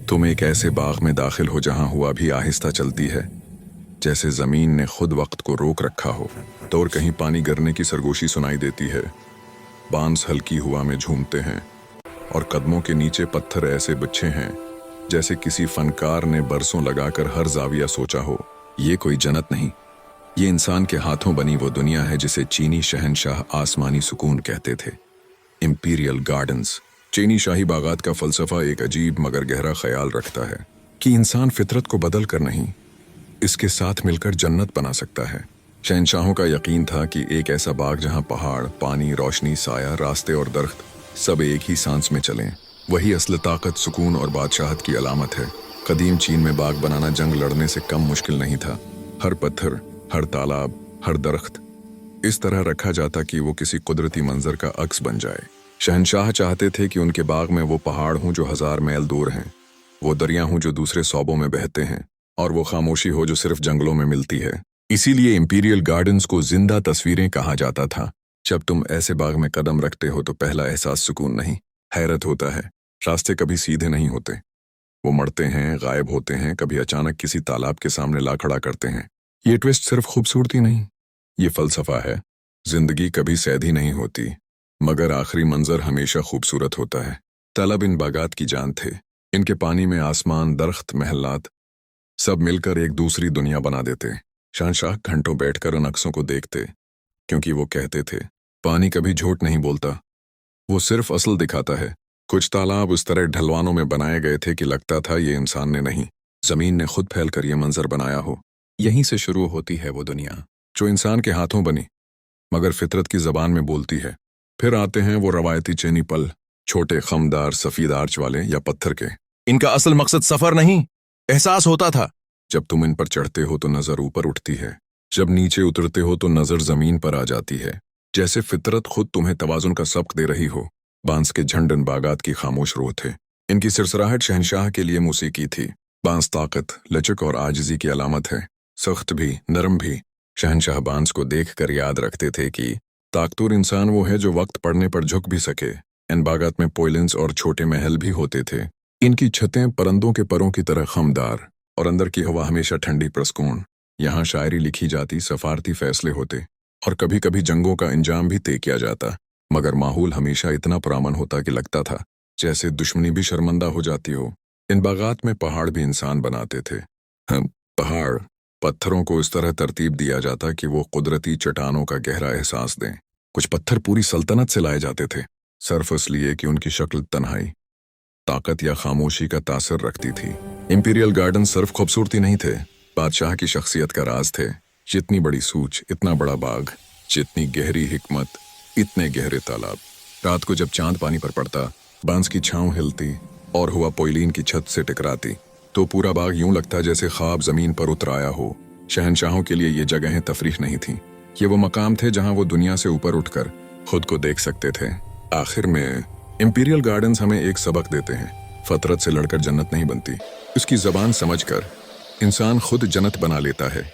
तुम एक ऐसे बाग में दाखिल हो जहां हुआ भी आहिस्ता चलती है, जैसे जमीन ने खुद वक्त को रोक रखा हो। तो और कहीं पानी गिरने की सरगोशी सुनाई देती है। बांस हल्की हुआ में झूमते हैं और कदमों के नीचे पत्थर ऐसे बिछे हैं जैसे किसी फनकार ने बरसों लगाकर हर जाविया सोचा हो। ये कोई जन्नत नहीं, ये इंसान के हाथों बनी वो दुनिया है जिसे चीनी शहंशाह आसमानी सुकून कहते थे। Imperial gardens. चीनी शाही बागात का फलसफा एक अजीब मगर गहरा ख्याल रखता है कि इंसान फितरत को बदल कर नहीं, इसके साथ मिलकर जन्नत बना सकता है। शहंशाहों का यकीन था कि एक ऐसा बाग जहां पहाड़, पानी, रोशनी, साया, रास्ते और दरख्त सब एक ही सांस में चलें, वही असल ताकत, सुकून और बादशाहत की अलामत है। कदीम चीन में बाग बनाना जंग लड़ने से कम मुश्किल नहीं था। हर पत्थर, हर तालाब, हर दरख्त इस तरह रखा जाता कि वो किसी कुदरती मंजर का अक्स बन जाए। शहंशाह चाहते थे कि उनके बाग में वो पहाड़ हों जो 1000 मील दूर हैं, वो दरिया हों जो दूसरे सौबों में बहते हैं, और वो खामोशी हो जो सिर्फ जंगलों में मिलती है। इसीलिए इंपीरियल गार्डन्स को जिंदा तस्वीरें कहा जाता था। जब तुम ऐसे बाग में कदम रखते हो तो पहला एहसास सुकून नहीं, हैरत होता है। रास्ते कभी सीधे नहीं होते, वो मड़ते हैं, गायब होते हैं, कभी अचानक किसी तालाब के सामने ला खड़ा करते हैं। ये ट्विस्ट सिर्फ खूबसूरती नहीं, ये फलसफा है। जिंदगी कभी सैधी नहीं होती, मगर आखिरी मंजर हमेशा खूबसूरत होता है। तालाब इन बागात की जान थे। इनके पानी में आसमान, दरख्त, महलात सब मिलकर एक दूसरी दुनिया बना देते। शहंशाह घंटों बैठकर उन अक्सों को देखते, क्योंकि वो कहते थे पानी कभी झूठ नहीं बोलता, वो सिर्फ असल दिखाता है। कुछ तालाब उस तरह ढलवानों में बनाए गए थे कि लगता था ये इंसान ने नहीं, जमीन ने खुद फैलकर ये मंजर बनाया हो। यहीं से शुरू होती है वो दुनिया जो इंसान के हाथों बनी मगर फितरत की जबान में बोलती है। फिर आते हैं वो रवायती चीनी पल, छोटे, खमदार, सफेद आर्च वाले या पत्थर के। इनका असल मकसद सफर नहीं, एहसास होता था। जब तुम इन पर चढ़ते हो तो नजर ऊपर उठती है, जब नीचे उतरते हो तो नजर जमीन पर आ जाती है, जैसे फितरत खुद तुम्हें तवाजुन का सबक दे रही हो। बांस के झंड इन बागात की खामोश रूह थे। इनकी सिरसराहट शहंशाह के लिए मौसीकी थी। बांस ताकत, लचक और आजिजी की अलामत है, सख्त भी, नरम भी। शहंशाह बांस को देख कर याद रखते थे कि ताकतवर इंसान वो है जो वक्त पड़ने पर झुक भी सके। इन बागात में पोइलेंस और छोटे महल भी होते थे। इनकी छतें परंदों के परों की तरह खमदार, और अंदर की हवा हमेशा ठंडी प्रसकून। यहाँ शायरी लिखी जाती, सफारती फैसले होते, और कभी कभी जंगों का इंजाम भी तय किया जाता। मगर माहौल हमेशा इतना पुरअमन होता कि लगता था जैसे दुश्मनी भी शर्मंदा हो जाती हो। इन बागात में पहाड़ भी इंसान बनाते थे। पहाड़ पत्थरों को इस तरह तरतीब दिया जाता कि वो कुदरती चट्टानों का गहरा एहसास दें। कुछ पत्थर पूरी सल्तनत से लाए जाते थे, सिर्फ इसलिए कि उनकी शक्ल तन्हाई, ताकत या खामोशी का तासर रखती थी। इंपीरियल गार्डन सिर्फ खूबसूरती नहीं थे, बादशाह की शख्सियत का राज थे। जितनी बड़ी सूच, इतना बड़ा बाग, जितनी गहरी हिकमत, इतने गहरे तालाब। रात को जब चांद पानी पर पड़ता, बांस की छांव हिलती और हुआ पोइलीन की छत से टकराती, तो पूरा बाग यूं लगता जैसे ख्वाब जमीन पर उतर आया हो। शहंशाहों के लिए ये जगहें तफरीह नहीं थी, ये वो मकाम थे जहां वो दुनिया से ऊपर उठकर खुद को देख सकते थे। आखिर में इंपीरियल गार्डन्स हमें एक सबक देते हैं, फतरत से लड़कर जन्नत नहीं बनती, उसकी जबान समझकर इंसान खुद जन्नत बना लेता है।